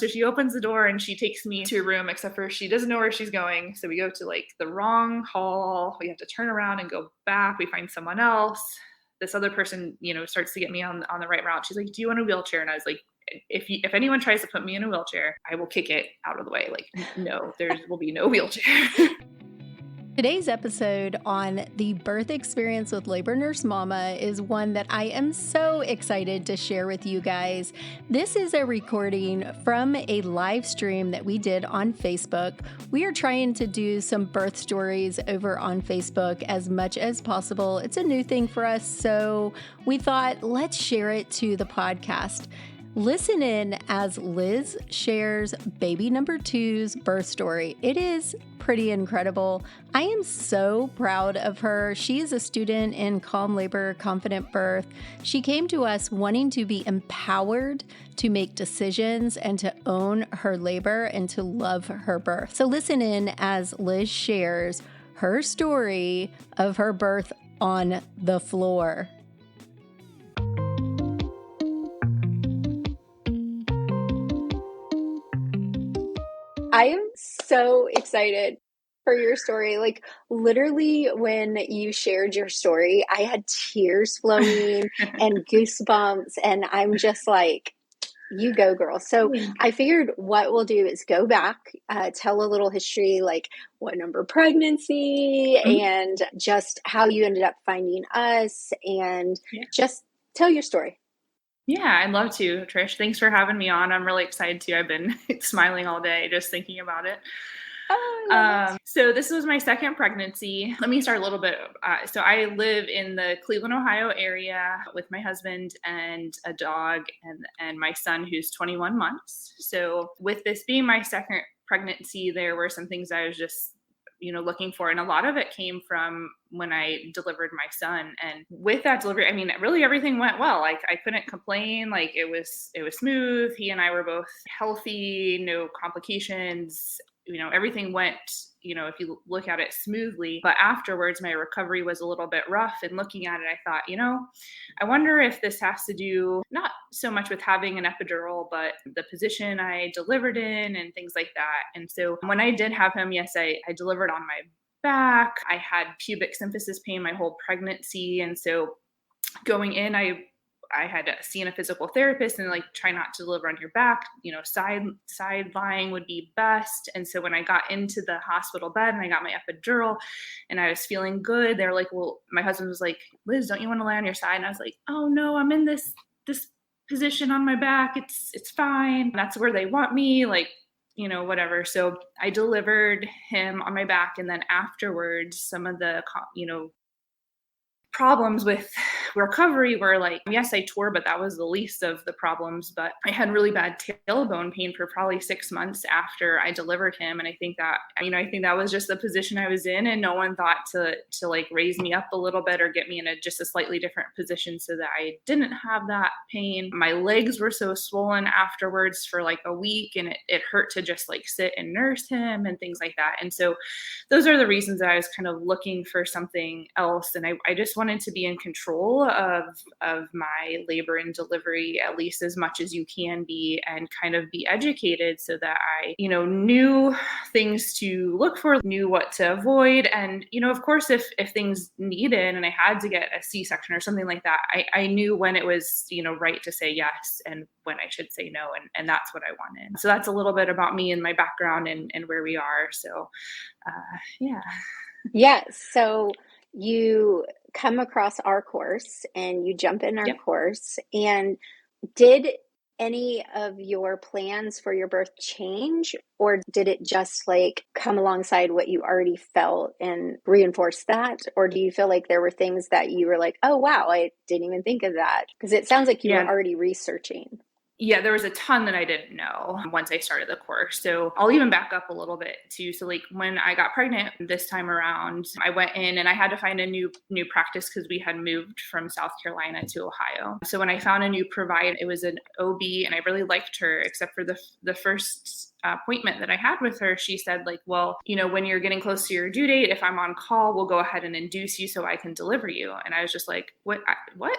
So she opens the door and she takes me to a room, except for she doesn't know where she's going. So we go to like the wrong hall. We have to turn around and go back. We find someone else. This other person, starts to get me on the right route. She's like, do you want a wheelchair? And I was like, if anyone tries to put me in a wheelchair, I will kick it out of the way. Like, no, there will be no wheelchair. Today's episode on the birth experience with Labor Nurse Mama is one that I am so excited to share with you guys. This is a recording from a live stream that we did on Facebook. We are trying to do some birth stories over on Facebook as much as possible. It's a new thing for us, so we thought let's share it to the podcast. Listen in as Liz shares baby number 2's birth story. It is pretty incredible. I am so proud of her. She is a student in Calm Labor, Confident Birth. She came to us wanting to be empowered to make decisions and to own her labor and to love her birth. So listen in as Liz shares her story of her birth on the floor. I am so excited for your story. Like, literally, when you shared your story, I had tears flowing and goosebumps, and I'm just like, you go, girl. So I figured what we'll do is go back, tell a little history, like what number pregnancy, and just how you ended up finding us, and just tell your story. Yeah, I'd love to, Trish. Thanks for having me on. I'm really excited too. I've been smiling all day just thinking about it. So this was my second pregnancy. Let me start a little bit. So I live in the Cleveland, Ohio area with my husband and a dog and my son who's 21 months. So with this being my second pregnancy, there were some things I was just looking for. And a lot of it came from when I delivered my son. And with that delivery, I mean, really everything went well. Like I couldn't complain. Like it was smooth. He and I were both healthy, no complications. Everything went, if you look at it smoothly, but afterwards my recovery was a little bit rough. And looking at it, I thought, I wonder if this has to do not so much with having an epidural, but the position I delivered in and things like that. And so when I did have him, yes, I delivered on my back. I had pubic symphysis pain my whole pregnancy. And so going in, I had seen a physical therapist and like try not to deliver on your back, side lying would be best. And so when I got into the hospital bed and I got my epidural and I was feeling good, they were like, well, my husband was like, Liz, don't you want to lay on your side? And I was like, oh no, I'm in this position on my back. It's fine. That's where they want me. Like, whatever. So I delivered him on my back. And then afterwards, some of the, problems with recovery were like, yes, I tore, but that was the least of the problems. But I had really bad tailbone pain for probably 6 months after I delivered him. And I think that was just the position I was in. And no one thought to like raise me up a little bit or get me in just a slightly different position so that I didn't have that pain. My legs were so swollen afterwards for like a week, and it hurt to just like sit and nurse him and things like that. And so those are the reasons that I was kind of looking for something else. And I just wanted to be in control of my labor and delivery, at least as much as you can be, and kind of be educated so that I, knew things to look for, knew what to avoid. And, of course, if things needed and I had to get a C-section or something like that, I knew when it was, right to say yes and when I should say no. And that's what I wanted. So that's a little bit about me and my background and where we are. So, yeah. Yes. So you come across our course and you jump in our course. And did any of your plans for your birth change, or did it just like come alongside what you already felt and reinforce that? Or do you feel like there were things that you were like, oh, wow, I didn't even think of that? Because it sounds like you were already researching. Yeah, there was a ton that I didn't know once I started the course. So I'll even back up a little bit too. So like when I got pregnant this time around, I went in and I had to find a new practice because we had moved from South Carolina to Ohio. So when I found a new provider, it was an OB and I really liked her, except for the first appointment that I had with her, she said like, well, when you're getting close to your due date, if I'm on call, we'll go ahead and induce you so I can deliver you. And I was just like, what?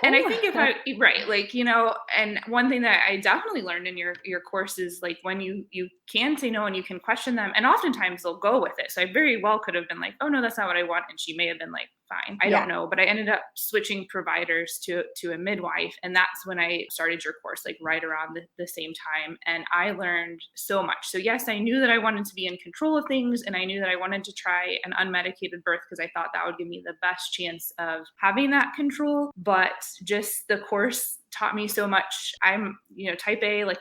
And I think right, like, and one thing that I definitely learned in your course is like when you can say no and you can question them, and oftentimes they'll go with it. So I very well could have been like, oh no, that's not what I want. And she may have been like, fine. I don't know. But I ended up switching providers to a midwife. And that's when I started your course, like right around the same time. And I learned so much. So yes, I knew that I wanted to be in control of things. And I knew that I wanted to try an unmedicated birth because I thought that would give me the best chance of having that control. But just the course taught me so much. I'm, type A, like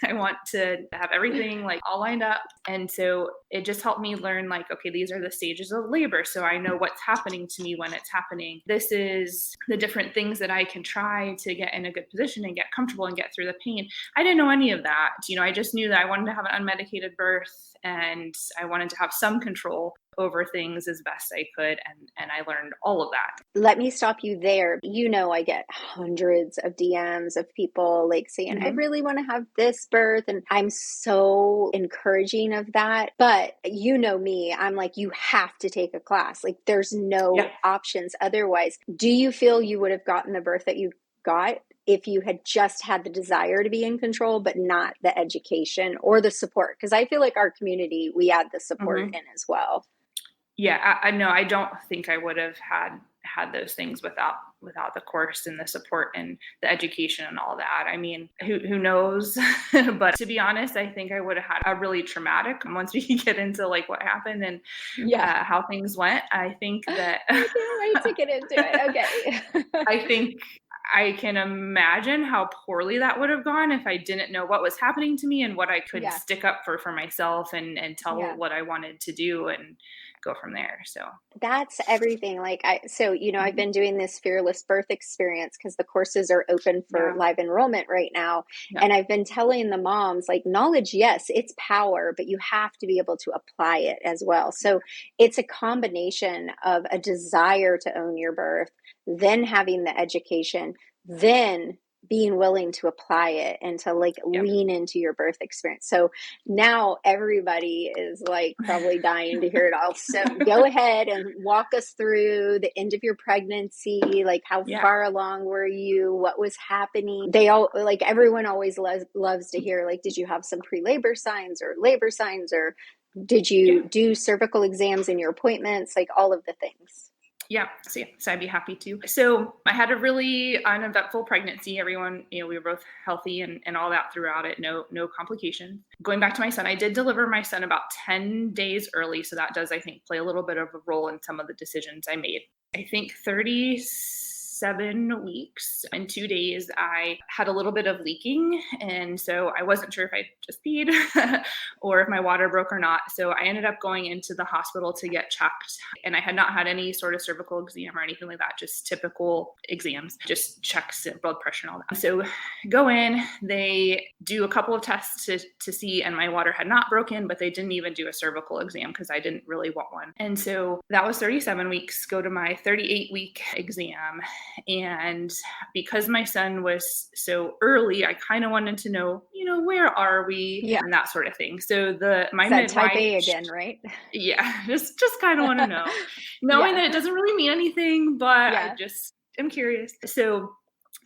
I want to have everything like all lined up. And so it just helped me learn like, okay, these are the stages of labor. So I know what's happening to me when it's happening. This is the different things that I can try to get in a good position and get comfortable and get through the pain. I didn't know any of that. I just knew that I wanted to have an unmedicated birth and I wanted to have some control over things as best I could. And I learned all of that. Let me stop you there. I get hundreds of DMs of people like saying, I really want to have this birth. And I'm so encouraging of that. But me, I'm like, you have to take a class. Like there's no options otherwise. Do you feel you would have gotten the birth that you got if you had just had the desire to be in control, but not the education or the support? Because I feel like our community, we add the support in as well. Yeah, I know. I don't think I would have had those things without the course and the support and the education and all that. I mean, who knows? But to be honest, I think I would have had a really traumatic once we get into like what happened and how things went. I think that I can't wait to get into it. Okay. I think I can imagine how poorly that would have gone if I didn't know what was happening to me and what I could stick up for myself and tell what I wanted to do and go from there. So that's everything. Like I've been doing this fearless birth experience because the courses are open for live enrollment right now. And I've been telling the moms like knowledge, yes, it's power, but you have to be able to apply it as well. So it's a combination of a desire to own your birth, then having the education, then being willing to apply it and to like lean into your birth experience. So now everybody is like probably dying to hear it all. So go ahead and walk us through the end of your pregnancy. Like how far along were you? What was happening? Everyone always loves to hear, like, did you have some pre-labor signs or labor signs, or did you do cervical exams in your appointments? Like all of the things. Yeah. So I'd be happy to. So I had a really uneventful pregnancy. Everyone, we were both healthy and all that throughout it. No complications. Going back to my son, I did deliver my son about 10 days early. So that does, I think, play a little bit of a role in some of the decisions I made. I think 37 weeks and 2 days, I had a little bit of leaking. And so I wasn't sure if I just peed or if my water broke or not. So I ended up going into the hospital to get checked. And I had not had any sort of cervical exam or anything like that, just typical exams, just checks, blood pressure and all that. So go in, they do a couple of tests to see, and my water had not broken, but they didn't even do a cervical exam because I didn't really want one. And so that was 37 weeks, go to my 38-week exam. And because my son was so early, I kind of wanted to know, where are we and that sort of thing. So my midwife, type A again, right? Yeah, just kind of want to know, knowing that it doesn't really mean anything, but I just am curious. So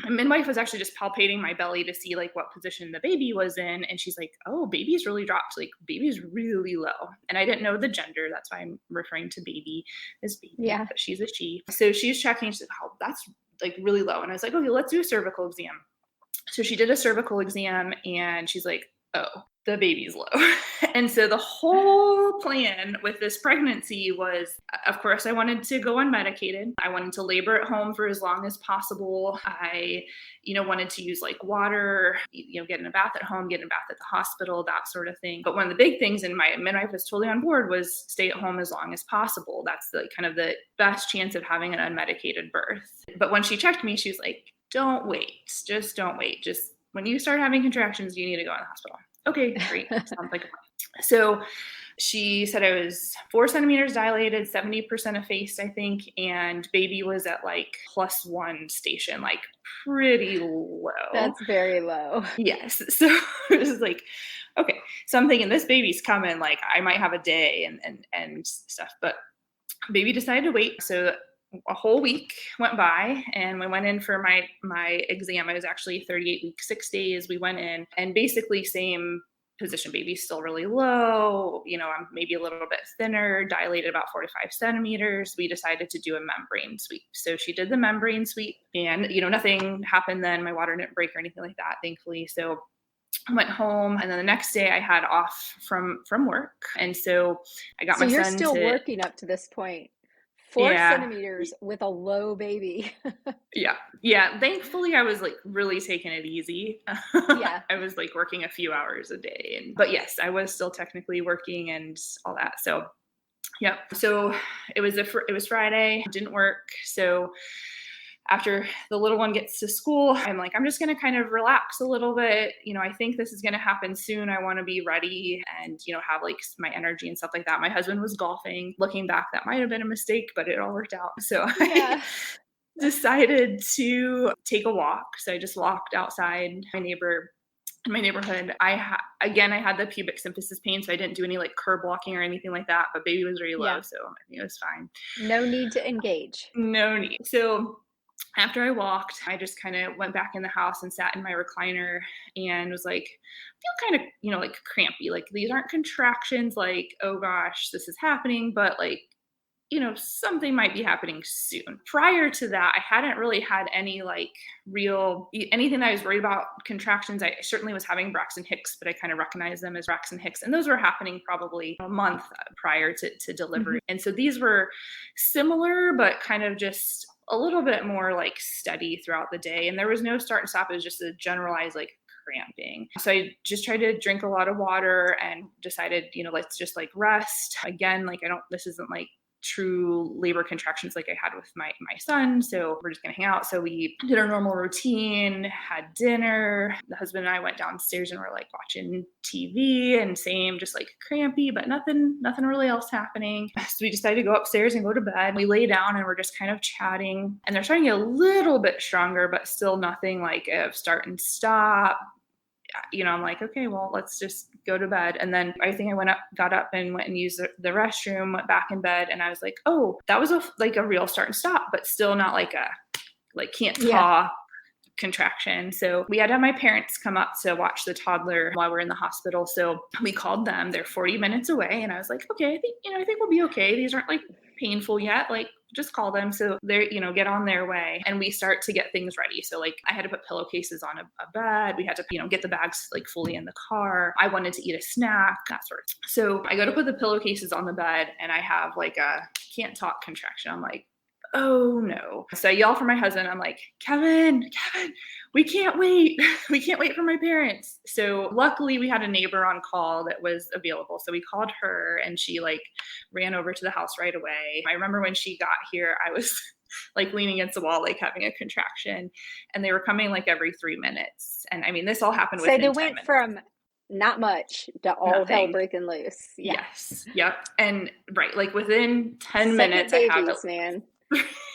my midwife was actually just palpating my belly to see like what position the baby was in. And she's like, oh, baby's really dropped. Like baby's really low. And I didn't know the gender. That's why I'm referring to baby as baby. Yeah. But she's a she. So she's checking. She's like, oh, that's like really low. And I was like, okay, let's do a cervical exam. So she did a cervical exam and she's like, oh, the baby's low. And so the whole plan with this pregnancy was, of course, I wanted to go unmedicated. I wanted to labor at home for as long as possible. I, wanted to use like water, get in a bath at home, get in a bath at the hospital, that sort of thing. But one of the big things, and my midwife was totally on board, was stay at home as long as possible. That's the kind of the best chance of having an unmedicated birth. But when she checked me, she was like, don't wait. Just don't wait. Just when you start having contractions, you need to go in the hospital. Okay, great. Sounds like a plan. So she said I was 4 centimeters dilated, 70% effaced, I think. And baby was at like +1 station, like pretty low. That's very low. Yes. So it was like, okay. So I'm thinking this baby's coming, like I might have a day and stuff, but baby decided to wait. So a whole week went by and we went in for my exam. It was actually 38 weeks, 6 days. We went in and basically same position. Baby's still really low. I'm maybe a little bit thinner, dilated about 45 centimeters. We decided to do a membrane sweep. So she did the membrane sweep and, nothing happened then. My water didn't break or anything like that, thankfully. So I went home and then the next day I had off from work. And so I got So my you're son still to, working up to this point. 4 yeah, centimeters with a low baby. yeah. Yeah. Thankfully I was like really taking it easy. Yeah. I was like working a few hours a day but yes, I was still technically working and all that. So, yep. So it was Friday, didn't work. So after the little one gets to school, I'm like, I'm just going to kind of relax a little bit. I think this is going to happen soon. I want to be ready and, have like my energy and stuff like that. My husband was golfing. Looking back, that might have been a mistake, but it all worked out. So Yeah. I decided to take a walk. So I just walked outside in my neighborhood. I had the pubic symphysis pain, so I didn't do any like curb walking or anything like that, but baby was very low. Yeah. So I think it was fine. No need to engage. No need. So after I walked, I just kind of went back in the house and sat in my recliner and was like, I feel kind of, like crampy. Like these aren't contractions like, oh gosh, this is happening, but like, something might be happening soon. Prior to that, I hadn't really had any like anything that I was worried about contractions. I certainly was having Braxton Hicks, but I kind of recognized them as Braxton Hicks. And those were happening probably a month prior to delivery. Mm-hmm. And so these were similar, but kind of just a little bit more like steady throughout the day. And there was no start and stop. It was just a generalized like cramping. So I just tried to drink a lot of water and decided, let's just like rest. Again, like this isn't like true labor contractions like I had with my son. So we're just going to hang out. So we did our normal routine, had dinner. The husband and I went downstairs and we're like watching TV and same, just like crampy, but nothing really else happening. So we decided to go upstairs and go to bed. We lay down and we're just kind of chatting and they're starting to get a little bit stronger, but still nothing like a start and stop. I'm like, okay, well, let's just go to bed. And then I think I got up and went and used the restroom, went back in bed. And I was like, oh, that was a real start and stop, but still not like can't talk contraction. So we had to have my parents come up to watch the toddler while we're in the hospital. So we called them. They're 40 minutes away. And I was like, okay, I think we'll be okay. These aren't like painful yet. Like just call them. So they're, get on their way and we start to get things ready. So like I had to put pillowcases on a bed. We had to, get the bags like fully in the car. I wanted to eat a snack, that sort of thing. So I go to put the pillowcases on the bed and I have like a can't talk contraction. I'm like, oh no. So I yell for my husband. I'm like, Kevin, we can't wait. We can't wait for my parents. So luckily we had a neighbor on call that was available. So we called her and she like ran over to the house right away. I remember when she got here, I was like leaning against the wall, like having a contraction and they were coming like every 3 minutes. And I mean, this all happened within 10 minutes. So they went from not much to all hell breaking loose. Yeah. Yes. Yep. And right. Like within 10 Second minutes, babies, I have man.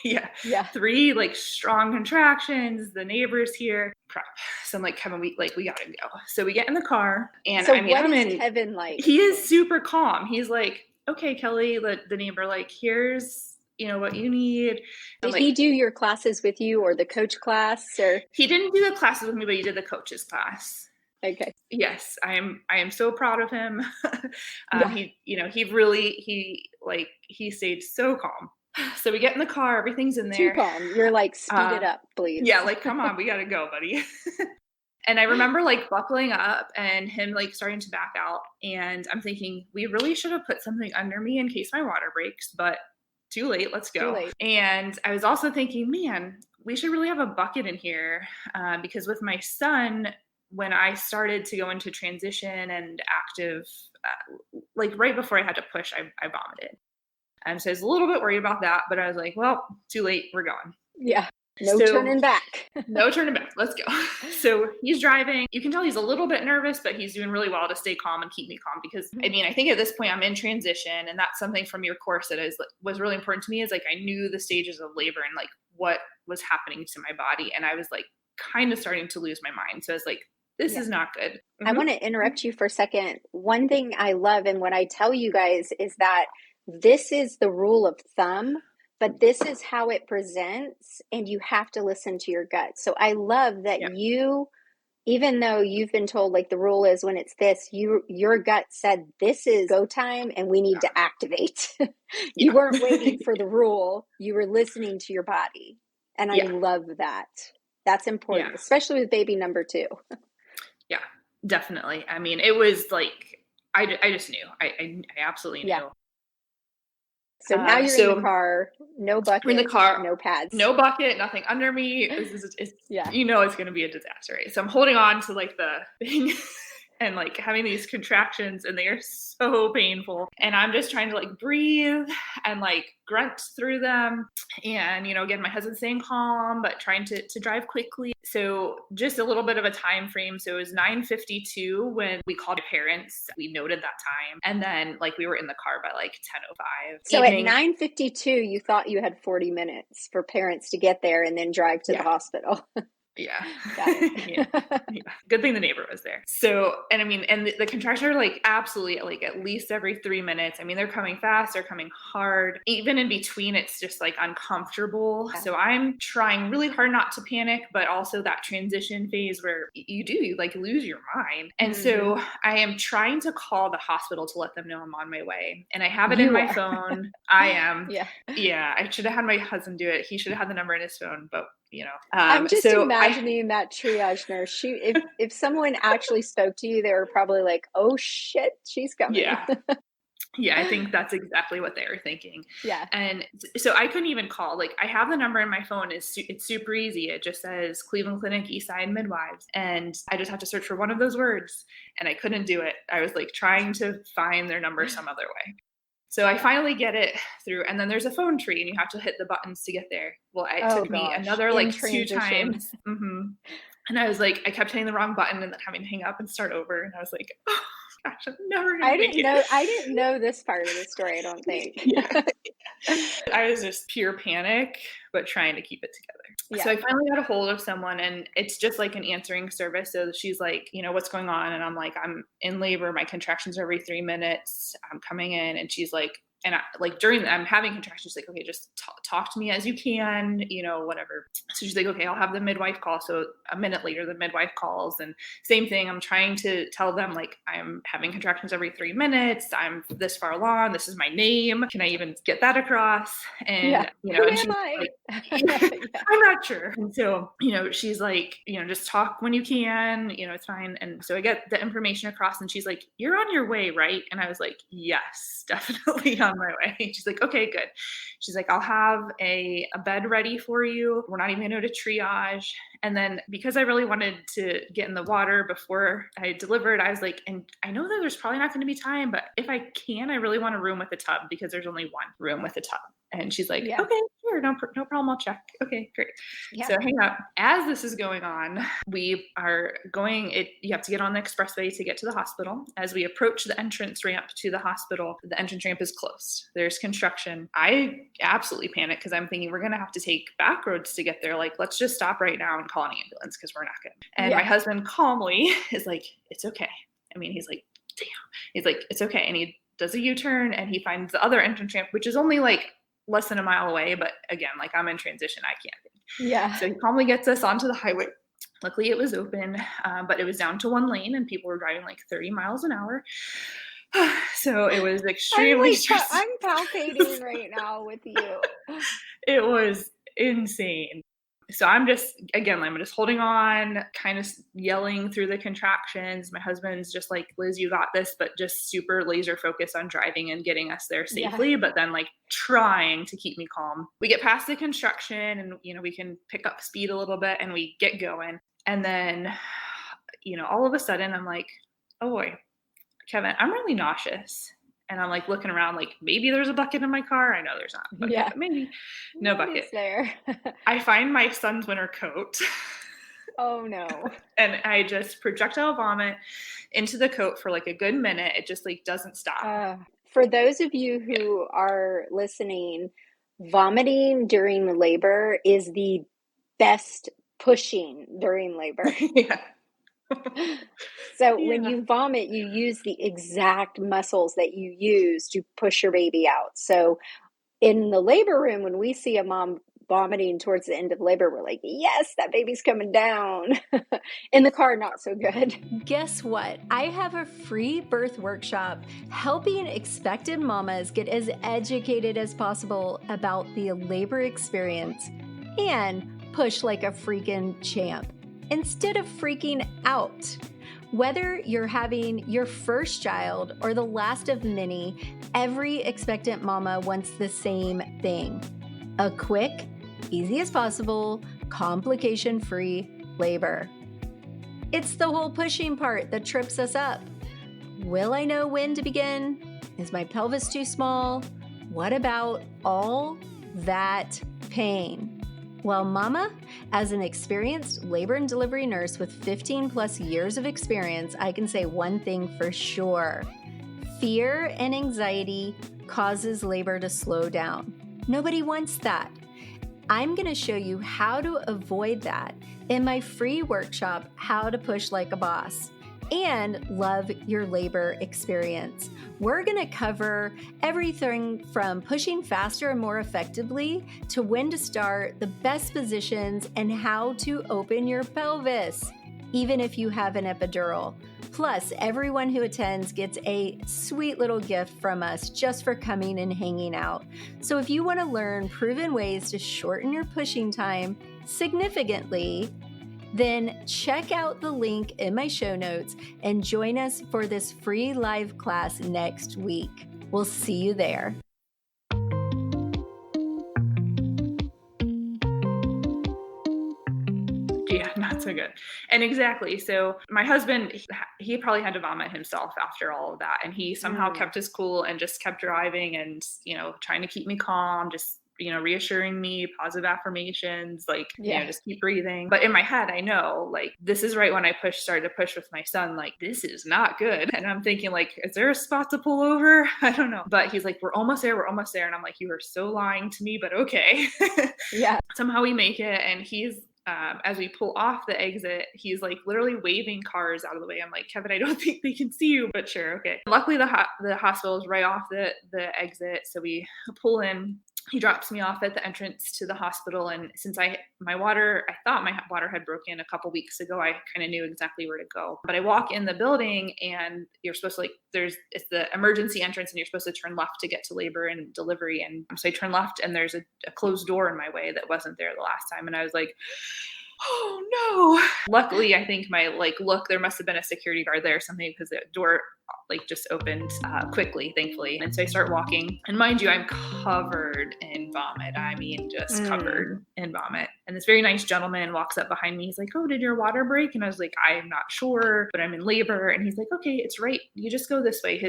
Yeah. 3 like strong contractions. The neighbor's here. Prep. So I'm like, Kevin, we gotta go. So we get in the car and so what is Kevin like? He is super calm. He's like, okay, Kelly, the neighbor, like, here's, what you need. Did he do your classes with you or the coach class or? He didn't do the classes with me, but he did the coach's class. Okay. Yes, I am so proud of him. He stayed so calm. So we get in the car, everything's in there. Too calm. You're like, speed it up, please. Yeah, like, come on, we gotta go, buddy. And I remember like buckling up and him like starting to back out. And I'm thinking, we really should have put something under me in case my water breaks, but too late, let's go. Too late. And I was also thinking, man, we should really have a bucket in here because with my son, when I started to go into transition and active, like right before I had to push, I vomited. And so I was a little bit worried about that, but I was like, well, too late, we're gone. Yeah. No turning back. No turning back. Let's go. So he's driving. You can tell he's a little bit nervous, but he's doing really well to stay calm and keep me calm because I mean, I think at this point I'm in transition and that's something from your course that was really important to me is like, I knew the stages of labor and like what was happening to my body. And I was like kind of starting to lose my mind. So I was like, this Yeah. is not good. I want to interrupt you for a second. One thing I love, and what I tell you guys, is that this is the rule of thumb, but this is how it presents, and you have to listen to your gut. So I love that Yeah. you, even though you've been told like the rule is when it's this, your gut said this is go time and we need to activate. You Yeah. weren't waiting for the rule, you were listening to your body. And I Yeah. love that. That's important, Yeah. especially with baby number 2. Yeah, definitely. I mean, it was like, I just knew. I absolutely Yeah. knew. So now you're in the So car, no we're in the bucket, car, no pads. no bucket, nothing under me. It's Yeah. you know it's going to be a disaster, right? So I'm holding on to like the thing and like having these contractions, and they are so painful. And I'm just trying to like breathe and like grunt through them. And, you know, again, my husband's staying calm, but trying to drive quickly. So just a little bit of a time frame. So it was 9:52 when we called my parents. We noted that time. And then like we were in the car by like 10:05. So at 9:52, you thought you had 40 minutes for parents to get there and then drive to the hospital. Yeah. Got it. Yeah. Good thing the neighbor was there. So, and I mean, and the contractions are like absolutely like at least every 3 minutes. I mean, they're coming fast, they're coming hard. Even in between, it's just like uncomfortable. Yeah. So I'm trying really hard not to panic, but also that transition phase where you like lose your mind. And so I am trying to call the hospital to let them know I'm on my way. And I have it in my phone. I am. Yeah. I should have had my husband do it. He should have had the number in his phone, but you know, I'm just imagining that triage nurse. If someone actually spoke to you, they were probably like, "Oh shit, she's coming." Yeah. Yeah, I think that's exactly what they were thinking. Yeah. And so I couldn't even call. Like I have the number in my phone. It's super easy. It just says Cleveland Clinic Eastside Midwives, and I just have to search for one of those words. And I couldn't do it. I was like trying to find their number some other way. So I finally get it through, and then there's a phone tree, and you have to hit the buttons to get there. Well, it took me another like 2 times. And I was like, I kept hitting the wrong button and then having to hang up and start over. And I was like, oh gosh, I'm never gonna make it. I didn't know this part of the story, I don't think. I was just pure panic, but trying to keep it together. Yeah. So I finally got a hold of someone, and it's just like an answering service. So she's like, you know, what's going on? And I'm like, I'm in labor. My contractions are every 3 minutes. I'm coming in. And she's like, and I'm having contractions, like, okay, just talk to me as you can, you know, whatever. So she's like, okay, I'll have the midwife call. So a minute later, the midwife calls, and same thing. I'm trying to tell them like, I'm having contractions every 3 minutes. I'm this far along. This is my name. Can I even get that across? And, you know, and she's like, I'm not sure. And so, you know, she's like, you know, just talk when you can, you know, it's fine. And so I get the information across, and she's like, you're on your way, right? And I was like, yes, definitely on my way. She's like, okay, good. She's like, I'll have a bed ready for you. We're not even going to triage. And then because I really wanted to get in the water before I delivered, I was like, and I know that there's probably not going to be time, but if I can, I really want a room with a tub because there's only one room with a tub. And she's like, okay, sure, no problem, I'll check. Okay, great. Yeah. So hang up. As this is going on, we are going, you have to get on the expressway to get to the hospital. As we approach the entrance ramp to the hospital, the entrance ramp is closed. There's construction. I absolutely panic because I'm thinking we're going to have to take back roads to get there. Like, let's just stop right now and call an ambulance because we're not good. And my husband calmly is like, it's okay. I mean, he's like, damn. He's like, it's okay. And he does a U-turn, and he finds the other entrance ramp, which is only like less than a mile away. But again, like I'm in transition, I can't think. Yeah. So he calmly gets us onto the highway. Luckily it was open, but it was down to 1 lane, and people were driving like 30 miles an hour. So it was extremely stressful. I'm palpitating right now with you. It was insane. So I'm just holding on, kind of yelling through the contractions. My husband's just like, Liz, you got this, but just super laser focused on driving and getting us there safely, but then like trying to keep me calm. We get past the construction, and, you know, we can pick up speed a little bit, and we get going. And then, you know, all of a sudden I'm like, oh boy, Kevin, I'm really nauseous. And I'm like looking around, like maybe there's a bucket in my car. I know there's not a bucket, but maybe no bucket. There. I find my son's winter coat. Oh no. And I just projectile vomit into the coat for like a good minute. It just like doesn't stop. For those of you who are listening, vomiting during labor is the best pushing during labor. Yeah. So when Yeah. you vomit, you use the exact muscles that you use to push your baby out. So in the labor room, when we see a mom vomiting towards the end of labor, we're like, yes, that baby's coming down. In the car, not so good. Guess what? I have a free birth workshop helping expectant mamas get as educated as possible about the labor experience and push like a freaking champ instead of freaking out. Whether you're having your first child or the last of many, every expectant mama wants the same thing: a quick, easy as possible, complication-free labor. It's the whole pushing part that trips us up. Will I know when to begin? Is my pelvis too small? What about all that pain? Well, mama, as an experienced labor and delivery nurse with 15 plus years of experience, I can say one thing for sure. Fear and anxiety causes labor to slow down. Nobody wants that. I'm going to show you how to avoid that in my free workshop, How to Push Like a Boss, and love your labor experience. We're going to cover everything from pushing faster and more effectively to when to start, the best positions, and how to open your pelvis, even if you have an epidural. Plus, everyone who attends gets a sweet little gift from us just for coming and hanging out. So if you want to learn proven ways to shorten your pushing time significantly, then check out the link in my show notes and join us for this free live class next week. We'll see you there. Yeah, not so good. And exactly. So my husband, he probably had to vomit himself after all of that. And he somehow kept his cool and just kept driving and, trying to keep me calm, just, reassuring me, positive affirmations, like, just keep breathing. But in my head, I know, like, this is right when I started to push with my son, like, this is not good. And I'm thinking, like, is there a spot to pull over? I don't know. But he's like, we're almost there. We're almost there. And I'm like, you are so lying to me, but okay. Yeah. Somehow we make it. And he's, as we pull off the exit, he's like literally waving cars out of the way. I'm like, Kevin, I don't think they can see you, but sure. Okay. Luckily the hospital is right off the exit. So we pull in. He drops me off at the entrance to the hospital. And since I thought my water had broken a couple weeks ago, I kind of knew exactly where to go. But I walk in the building and you're supposed to it's the emergency entrance and you're supposed to turn left to get to labor and delivery. And so I turn left and there's a closed door in my way that wasn't there the last time. And I was like, oh no. Luckily, I think there must have been a security guard there or something because the door just opened quickly, thankfully. And so I start walking, and mind you, I'm covered in vomit. I mean, just covered in vomit. And this very nice gentleman walks up behind me. He's like, oh, did your water break? And I was like, I'm not sure, but I'm in labor. And he's like, okay, it's right. You just go this way.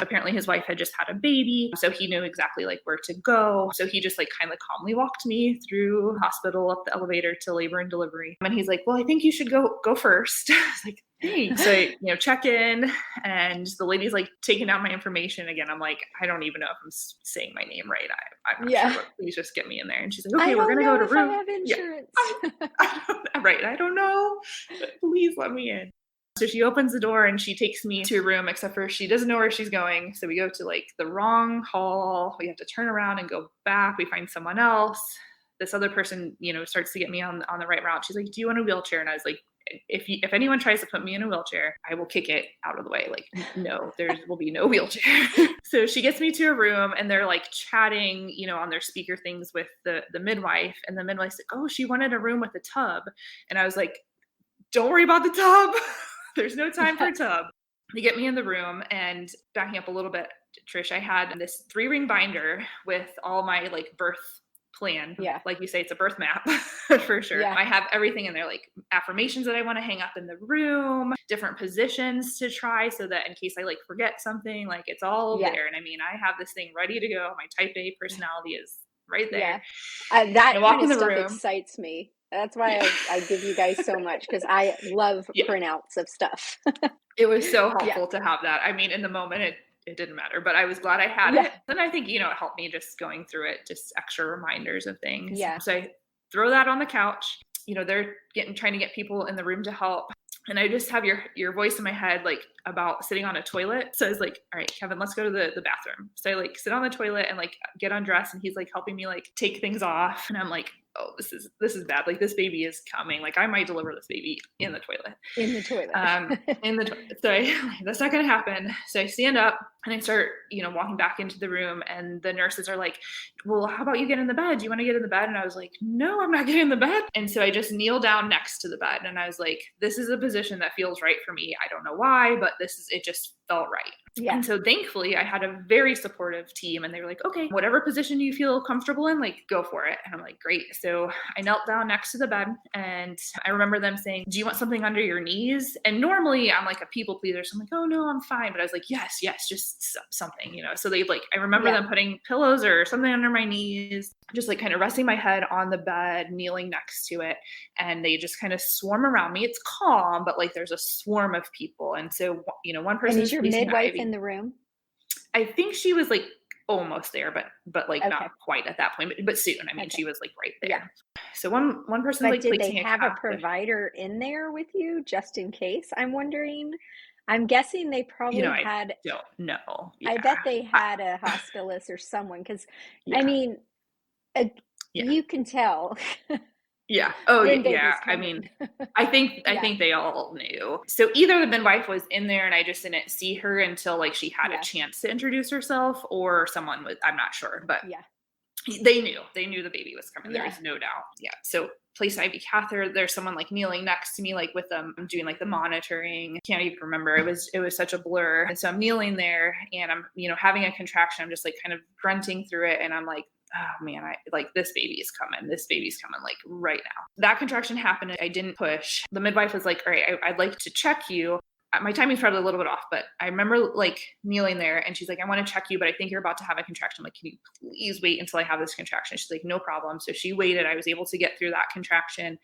Apparently his wife had just had a baby. So he knew exactly where to go. So he just kind of calmly walked me through hospital, up the elevator to labor and delivery. And he's like, well, I think you should go first. I was like, thanks. So I, check in, and the lady's taking down my information again. I'm like, I don't even know if I'm saying my name right. I'm not sure, but please just get me in there. And she's like, okay, we're gonna go to room. I have insurance. I don't know, but please let me in. So she opens the door and she takes me to a room, except for she doesn't know where she's going. So we go to the wrong hall. We have to turn around and go back. We find someone else. This other person, starts to get me on the right route. She's like, do you want a wheelchair? And I was like, if anyone tries to put me in a wheelchair, I will kick it out of the way. No, there will be no wheelchair. So she gets me to a room and they're chatting, on their speaker things with the midwife. And the midwife's like, oh, she wanted a room with a tub. And I was like, don't worry about the tub. There's no time for a tub. They get me in the room, and backing up a little bit, Trish, I had this 3-ring binder with all my birth plan. Yeah. Like you say, it's a birth map for sure. Yeah. I have everything in there, affirmations that I want to hang up in the room, different positions to try so that in case I forget something, it's all there. And I have this thing ready to go. My type A personality is right there. Yeah. That kind of stuff excites me. That's why I give you guys so much, because I love printouts of stuff. It was so helpful to have that. In the moment, it didn't matter, but I was glad I had it. And I think, it helped me just going through it, just extra reminders of things. Yeah. So I throw that on the couch. They're trying to get people in the room to help. And I just have your voice in my head, like about sitting on a toilet. So I was like, all right, Kevin, let's go to the bathroom. So I like sit on the toilet and like get undressed, and he's like helping me like take things off. And I'm like, oh, this is bad. Like this baby is coming. Like I might deliver this baby in the toilet. In the toilet. In the toilet. So that's not going to happen. So I stand up and I start, walking back into the room, and the nurses are like, well, how about you get in the bed? Do you want to get in the bed? And I was like, no, I'm not getting in the bed. And so I just kneel down next to the bed, and I was like, this is a position that feels right for me. I don't know why, but it just felt right. Yeah. And so thankfully I had a very supportive team, and they were like, okay, whatever position you feel comfortable in, like go for it. And I'm like, great. So I knelt down next to the bed, and I remember them saying, do you want something under your knees? And normally I'm like a people pleaser. So I'm like, oh no, I'm fine. But I was like, yes, just something, So they I remember them putting pillows or something under my knees, just like kind of resting my head on the bed, kneeling next to it. And they just kind of swarm around me. It's calm, but like there's a swarm of people. And so, one person is your midwife in the room? I think she was like almost there, but like not quite at that point, but soon. I mean, she was like right there. Yeah. So one person like did they have a provider in there with you just in case? I'm wondering. I'm guessing they probably had. I don't know. Yeah. I bet they had a hospitalist or someone, because I mean, you can tell. Yeah. Oh, yeah. I mean, I think they all knew. So either the midwife was in there and I just didn't see her until like she had a chance to introduce herself, or someone was, I'm not sure, but they knew the baby was coming. There was no doubt. Yeah. So place IV catheter, there's someone like kneeling next to me, like with them doing like the monitoring. Can't even remember. It was such a blur. And so I'm kneeling there, and I'm, having a contraction. I'm just like kind of grunting through it. And I'm like, oh man, this baby is coming. This baby's coming like right now. That contraction happened. I didn't push. The midwife was like, all right, I'd like to check you. My timing's probably a little bit off, but I remember like kneeling there, and she's like, I want to check you, but I think you're about to have a contraction. I'm like, can you please wait until I have this contraction? She's like, no problem. So she waited. I was able to get through that contraction.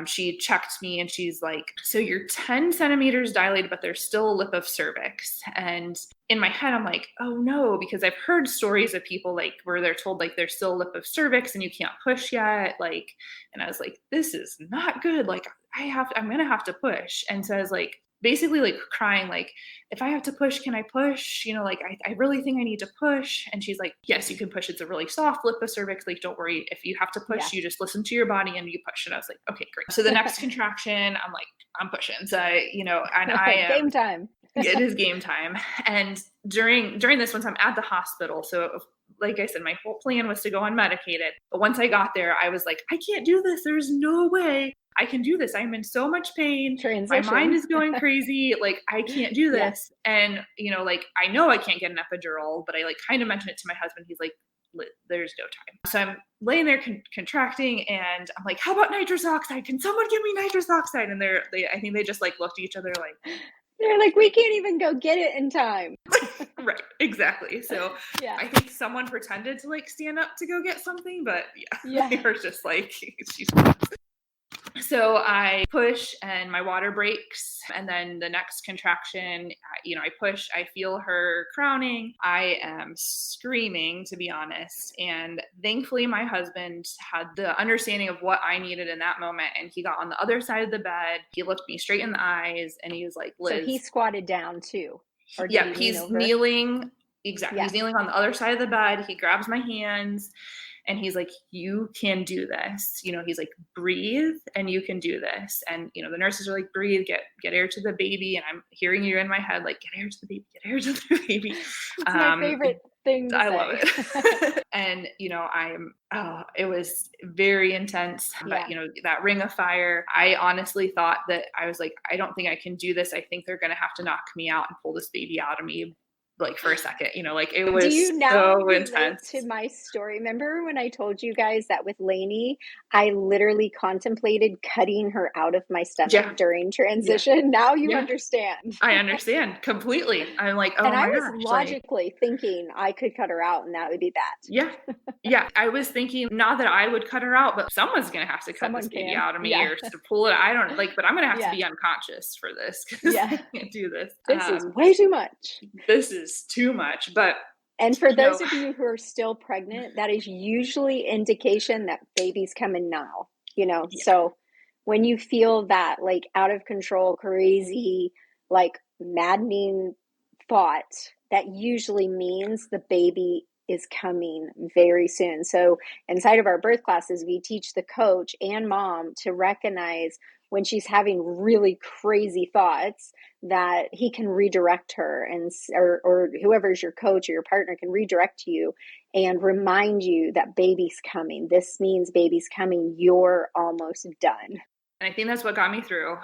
She checked me, and she's like, so you're 10 centimeters dilated, but there's still a lip of cervix. And in my head, I'm like, oh no, because I've heard stories of people like where they're told like there's still a lip of cervix and you can't push yet. Like, and I was like, this is not good. Like I'm going to have to push. And so I was like, basically like crying, like, if I have to push, can I push? Like, I really think I need to push. And she's like, yes, you can push. It's a really soft lip of cervix. Like, don't worry. If you have to push, you just listen to your body and you push. And I was like, okay, great. So the next contraction, I'm like, I'm pushing. So and I game time. It is game time. And during this, once I'm at the hospital, so like I said, my whole plan was to go unmedicated. But once I got there, I was like, I can't do this. There's no way I can do this. I'm in so much pain. Transition. My mind is going crazy. Like, I can't do this. And, like, I know I can't get an epidural, but I like kind of mentioned it to my husband. He's like, there's no time. So I'm laying there contracting, and I'm like, how about nitrous oxide? Can someone give me nitrous oxide? And I think they just like looked at each other like, they're like, we can't even go get it in time. Right, exactly. So I think someone pretended to like stand up to go get something, but they were just like, she's. So I push and my water breaks. And then the next contraction, I push, I feel her crowning. I am screaming, to be honest. And thankfully my husband had the understanding of what I needed in that moment. And he got on the other side of the bed. He looked me straight in the eyes and he was like, Liz. So he squatted down too? Or he's kneeling. Exactly. Yeah. He's kneeling on the other side of the bed. He grabs my hands. And he's like, you can do this. He's like, breathe and you can do this. And, the nurses are like, breathe, get air to the baby. And I'm hearing you in my head, like, get air to the baby, get air to the baby. It's my favorite thing to say. Love it. And, it was very intense, but that ring of fire, I honestly thought that I was like, I don't think I can do this. I think they're going to have to knock me out and pull this baby out of me. Like for a second, like it was so intense. To my story, remember when I told you guys that with Lainey, I literally contemplated cutting her out of my stomach during transition. Yeah. Now you understand. I understand completely. I'm like, oh, and my I was gosh, logically thinking I could cut her out, and that would be that. Yeah. I was thinking not that I would cut her out, but someone's gonna have to cut this baby out of me or to pull it. I don't but I'm gonna have to be unconscious for this because I can't do this. This is way too much. This is too much, but and for those of you who are still pregnant, that is usually indication that baby's coming now, so when you feel that like out of control, crazy, like maddening thought, that usually means the baby is coming very soon. So inside of our birth classes, we teach the coach and mom to recognize when she's having really crazy thoughts that he can redirect her, and or whoever's your coach or your partner can redirect you and remind you that baby's coming. This means baby's coming. You're almost done. And I think that's what got me through,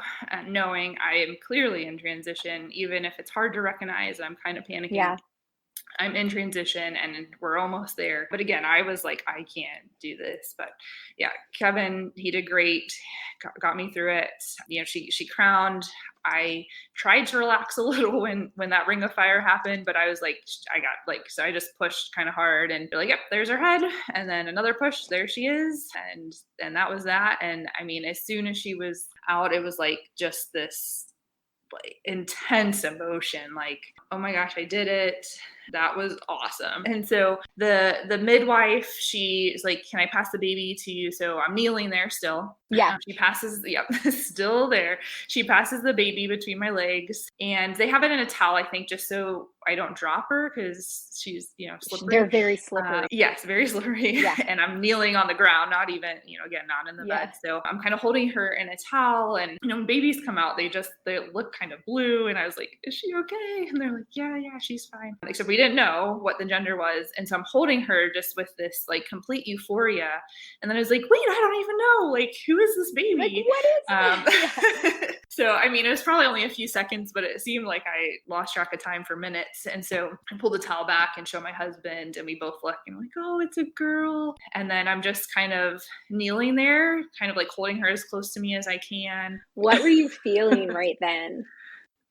knowing I am clearly in transition, even if it's hard to recognize. I'm kind of panicking. Yeah. I'm in transition and we're almost there. But again, I was like, I can't do this. But yeah, Kevin, he did great, got me through it. You know, she crowned. I tried to relax a little when that ring of fire happened, but I was like, so I just pushed kind of hard and be like, yep, there's her head. And then another push, there she is. And that was that. And I mean, as soon as she was out, it was like just this like intense emotion, like, oh my gosh, I did it. That was awesome. And so the midwife, she's like, can I pass the baby to you? So I'm kneeling there still. Yeah. She passes, yep, still there. She passes the baby between my legs, and they have it in a towel, I think, just so I don't drop her because she's, you know, slippery. They're very slippery. Yes, very slippery. Yeah. And I'm kneeling on the ground, not even, you know, again, not in the bed. So I'm kind of holding her in a towel, and, you know, when babies come out, they look kind of blue. And I was like, is she okay? And they're like, yeah, she's fine. Except we didn't know what the gender was. And so I'm holding her just with this like complete euphoria. And then I was like, wait, I don't even know. Like, who is this baby? Like, what is this? So, I mean, it was probably only a few seconds, but it seemed like I lost track of time for minutes. And so I pulled the towel back and show my husband, and we both look and we're like, oh, it's a girl. And then I'm just kind of kneeling there, kind of like holding her as close to me as I can. What were you feeling right then?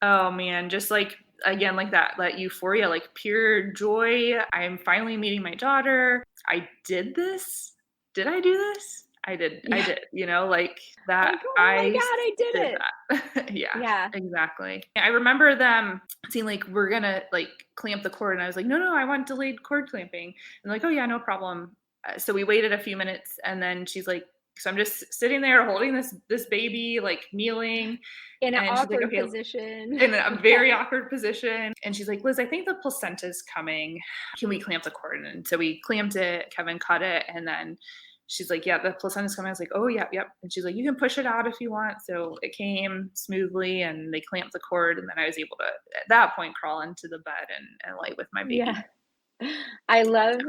Oh man, just like, again, like that euphoria, like pure joy. I'm finally meeting my daughter. I did this. Did I do this? I did. Yeah. I did, you know, like that. Like, oh my God, I did it. That. Yeah, exactly. I remember them saying like, we're going to like clamp the cord. And I was like, no, I want delayed cord clamping. And like, oh yeah, no problem. So we waited a few minutes, and then she's like, so I'm just sitting there holding this baby, like kneeling in an awkward position. In a very awkward position. And she's like, Liz, I think the placenta's coming. Can we clamp the cord? And so we clamped it. Kevin cut it. And then she's like, yeah, the placenta's coming. I was like, oh, yep. And she's like, you can push it out if you want. So it came smoothly, and they clamped the cord. And then I was able to, at that point, crawl into the bed and lay with my baby. Yeah. I love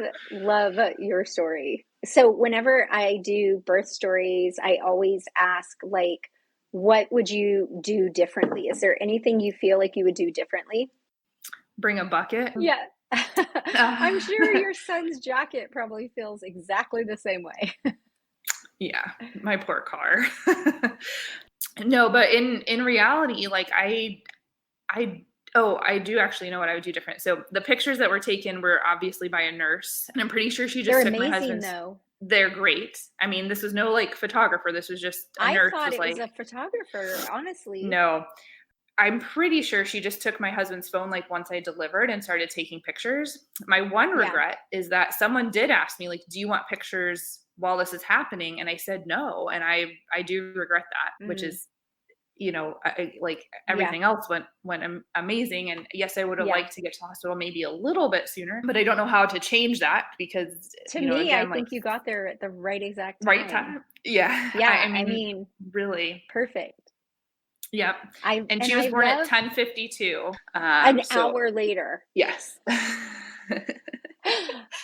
your story. So whenever I do birth stories, I always ask, like, what would you do differently? Is there anything you feel like you would do differently? Bring a bucket. Yeah. I'm sure your son's jacket probably feels exactly the same way. Yeah, my poor car. No, but in reality, like I do actually know what I would do different. So the pictures that were taken were obviously by a nurse, and I'm pretty sure she just took my husband's. Though. They're great. I mean, this was no like photographer. This was just a nurse. I thought it was a photographer, honestly. No, I'm pretty sure she just took my husband's phone like once I delivered and started taking pictures. My one regret is that someone did ask me, like, do you want pictures while this is happening? And I said no, and I do regret that, which is, you know, like everything else went amazing. And yes, I would have liked to get to the hospital maybe a little bit sooner, but I don't know how to change that because to me, again, I think you got there at the right exact time. Right time. Yeah. Yeah. I mean, really perfect. Yep. And she was born at 10:52. An hour later. Yes.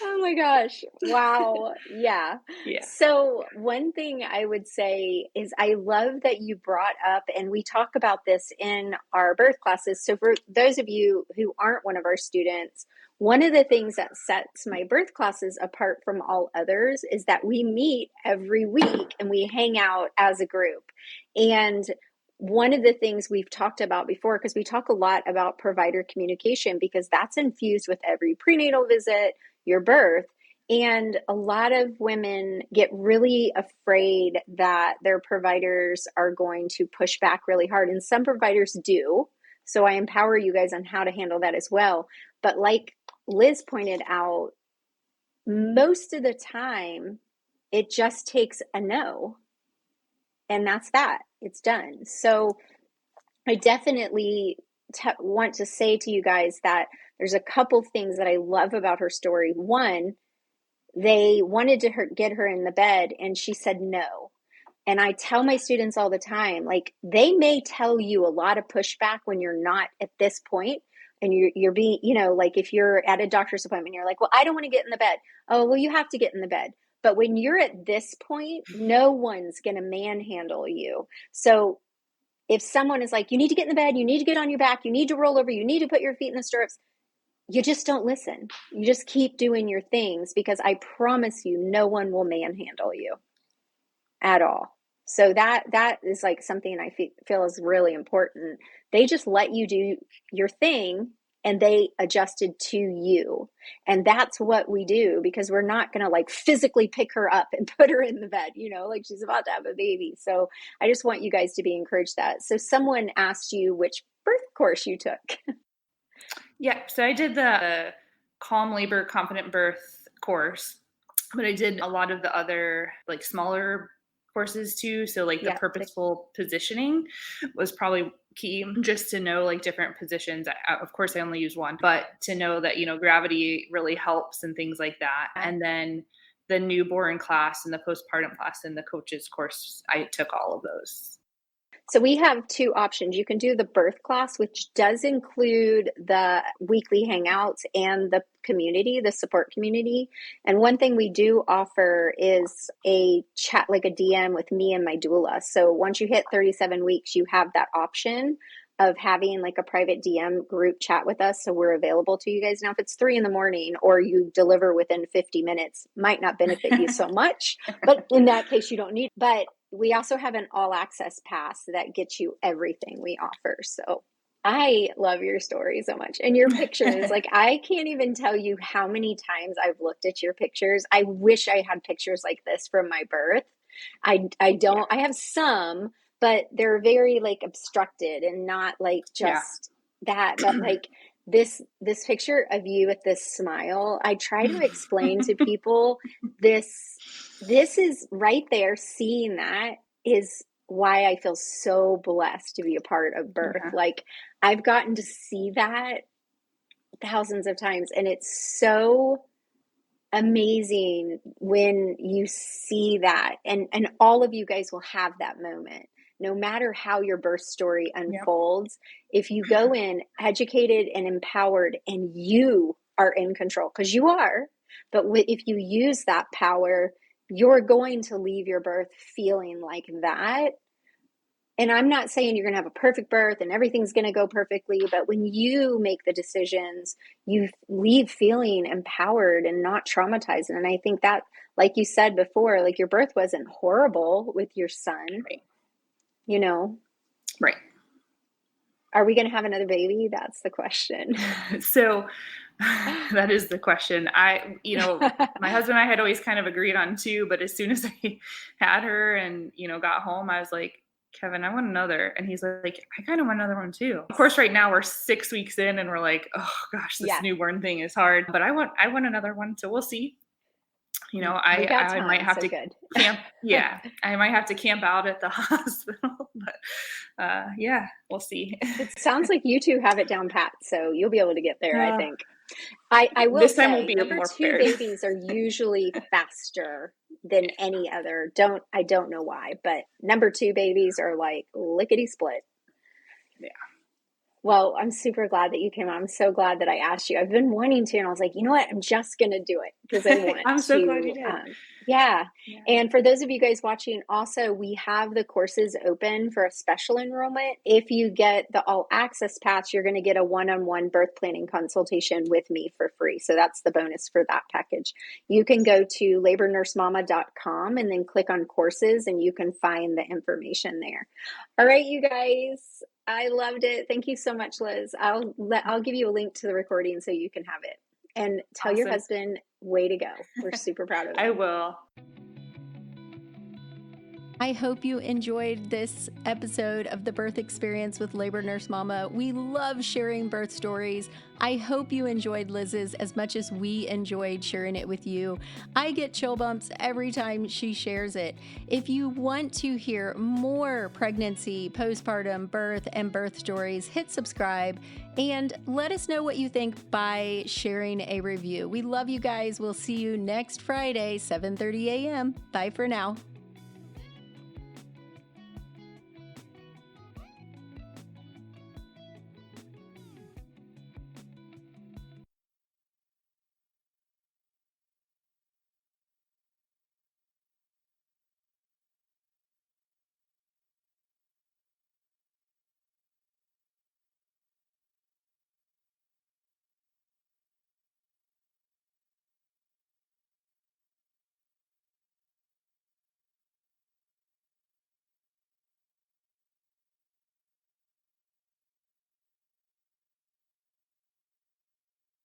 Oh my gosh. Wow. Yeah. So one thing I would say is I love that you brought up, and we talk about this in our birth classes. So for those of you who aren't one of our students, one of the things that sets my birth classes apart from all others is that we meet every week and we hang out as a group. And one of the things we've talked about before, because we talk a lot about provider communication, because that's infused with every prenatal visit, your birth. And a lot of women get really afraid that their providers are going to push back really hard. And some providers do. So I empower you guys on how to handle that as well. But like Liz pointed out, most of the time, it just takes a no. And that's that. It's done. So I definitely want to say to you guys that there's a couple things that I love about her story. One, they wanted to get her in the bed and she said no. And I tell my students all the time, like, they may tell you a lot of pushback when you're not at this point, and you're being, like if you're at a doctor's appointment, you're like, well, I don't want to get in the bed. Oh, well, you have to get in the bed. But when you're at this point, no one's going to manhandle you. So if someone is like, you need to get in the bed, you need to get on your back, you need to roll over, you need to put your feet in the stirrups, you just don't listen. You just keep doing your things, because I promise you, no one will manhandle you at all. So that is like something I feel is really important. They just let you do your thing and they adjusted to you. And that's what we do, because we're not going to like physically pick her up and put her in the bed, like she's about to have a baby. So I just want you guys to be encouraged that. So someone asked you which birth course you took. Yeah. So I did the Calm Labor Confident Birth course, but I did a lot of the other like smaller courses too. So like the purposeful positioning was probably key, just to know like different positions. Of course I only use one, but to know that, gravity really helps and things like that. And then the newborn class and the postpartum class and the coaches course, I took all of those. So we have two options. You can do the birth class, which does include the weekly hangouts and the community, the support community. And one thing we do offer is a chat, like a DM with me and my doula. So once you hit 37 weeks, you have that option of having like a private DM group chat with us. So we're available to you guys. Now, if it's 3 a.m. or you deliver within 50 minutes, might not benefit you so much, but in that case, you don't need, but we also have an all access pass that gets you everything we offer. So I love your story so much. And your pictures, like I can't even tell you how many times I've looked at your pictures. I wish I had pictures like this from my birth. I don't, I have some, but they're very like obstructed and not like just that, but like this picture of you with this smile, I try to explain to people this is right there. Seeing that is why I feel so blessed to be a part of birth. Yeah. Like I've gotten to see that thousands of times, and it's so amazing when you see that, and all of you guys will have that moment. No matter how your birth story unfolds, if you go in educated and empowered and you are in control, because you are, but if you use that power, you're going to leave your birth feeling like that. And I'm not saying you're going to have a perfect birth and everything's going to go perfectly, but when you make the decisions, you leave feeling empowered and not traumatized. And I think that, like you said before, like your birth wasn't horrible with your son, right. Right. Are we going to have another baby? That's the question. So that is the question. My husband and I had always kind of agreed on 2, but as soon as I had her and, got home, I was like, Kevin, I want another. And he's like, I kind of want another one too. Of course, right now we're 6 weeks in and we're like, oh gosh, this newborn thing is hard, but I want another one. So we'll see. I might have to camp. Yeah, I might have to camp out at the hospital, but we'll see. It sounds like you two have it down pat, so you'll be able to get there. I think. I will this time say, we'll be number more 2 prepared. babies are usually faster than any other. I don't know why, but number 2 babies are like lickety split. Yeah. Well, I'm super glad that you came on. I'm so glad that I asked you. I've been wanting to, and I was like, you know what? I'm just going to do it because I want I'm so glad you did. Yeah. And for those of you guys watching, also, we have the courses open for a special enrollment. If you get the all access pass, you're going to get a one-on-one birth planning consultation with me for free. So that's the bonus for that package. You can go to labornursemama.com and then click on courses, and you can find the information there. All right, you guys. I loved it. Thank you so much, Liz. I'll give you a link to the recording so you can have it. And tell your husband, way to go. We're super proud of him. I will. I hope you enjoyed this episode of The Birth Experience with Labor Nurse Mama. We love sharing birth stories. I hope you enjoyed Liz's as much as we enjoyed sharing it with you. I get chill bumps every time she shares it. If you want to hear more pregnancy, postpartum, birth, and birth stories, hit subscribe and let us know what you think by sharing a review. We love you guys. We'll see you next Friday, 7:30 a.m. Bye for now.